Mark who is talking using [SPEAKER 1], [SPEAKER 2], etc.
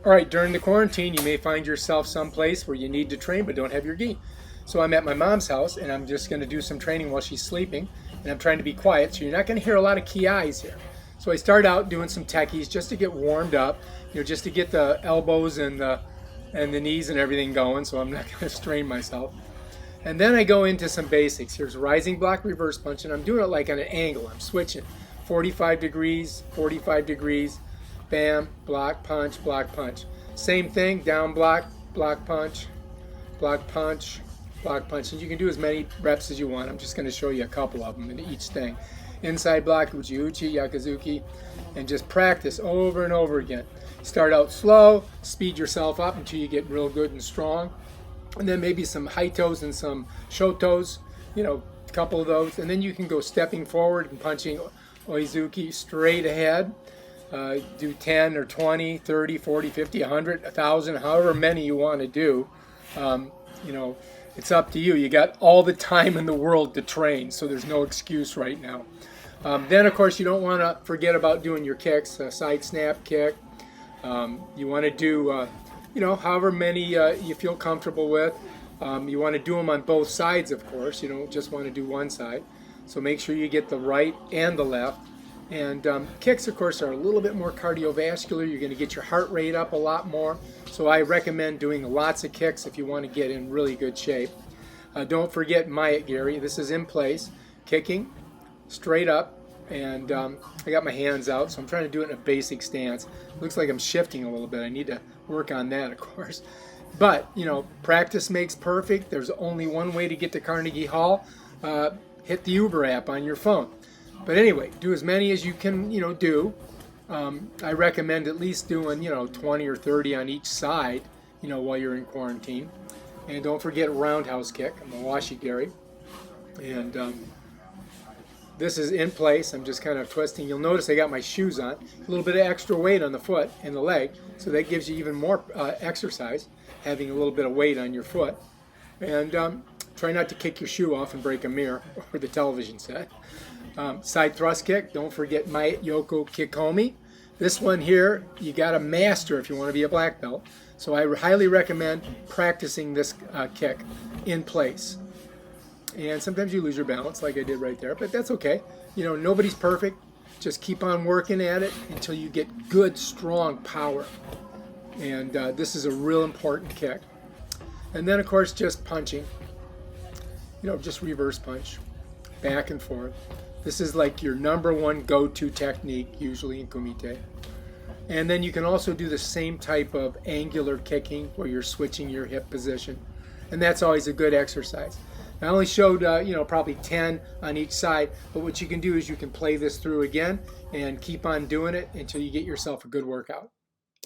[SPEAKER 1] All right, during the quarantine, you may find yourself someplace where you need to train but don't have your gi. So I'm at my mom's house and I'm just going to do some training while she's sleeping, and I'm trying to be quiet, so you're not going to hear a lot of kiais here. So I start out doing some techies just to get warmed up, just to get the elbows and the knees and everything going, so I'm not going to strain myself. And then I go into some basics. Here's rising block, reverse punch, and I'm doing it like on an angle. I'm switching 45 degrees, 45 degrees, bam, block, punch, block, punch. Same thing, down block, block, punch, block, punch, block, punch. And you can do as many reps as you want. I'm just going to show you a couple of them in each thing. Inside block, uchi uchi, yakuzuki, and just practice over and over again. Start out slow, speed yourself up until you get real good and strong. And then maybe some high toes and some shotos, a couple of those. And then you can go stepping forward and punching oizuki straight ahead. Do 10 or 20, 30, 40, 50, 100, 1,000, however many you want to do. It's up to you. You got all the time in the world to train, so there's no excuse right now. Then, of course, you don't want to forget about doing your kicks, side snap kick. You want to do, however many you feel comfortable with. You want to do them on both sides, of course. You don't just want to do one side. So make sure you get the right and the left. And kicks, of course, are a little bit more cardiovascular. You're going to get your heart rate up a lot more. So I recommend doing lots of kicks if you want to get in really good shape. Don't forget Mayat Gary. This is in place, kicking straight up. And I got my hands out, so I'm trying to do it in a basic stance. Looks like I'm shifting a little bit. I need to work on that, of course. But, practice makes perfect. There's only one way to get to Carnegie Hall. Hit the Uber app on your phone. But anyway, do as many as you can, do. I recommend at least doing, 20 or 30 on each side, while you're in quarantine. And don't forget Roundhouse Kick. I'm a Washigari. And this is in place. I'm just kind of twisting. You'll notice I got my shoes on. A little bit of extra weight on the foot and the leg. So that gives you even more exercise, having a little bit of weight on your foot. And try not to kick your shoe off and break a mirror or the television set. Side thrust kick, don't forget Mayat Yoko Kikomi. This one here, you got to master if you want to be a black belt. So I highly recommend practicing this kick in place. And sometimes you lose your balance like I did right there, but that's okay. Nobody's perfect. Just keep on working at it until you get good, strong power. And this is a real important kick. And then, of course, just punching. Just reverse punch, back and forth. This is like your number one go-to technique, usually in kumite. And then you can also do the same type of angular kicking where you're switching your hip position. And that's always a good exercise. I only showed, probably 10 on each side, but what you can do is you can play this through again and keep on doing it until you get yourself a good workout.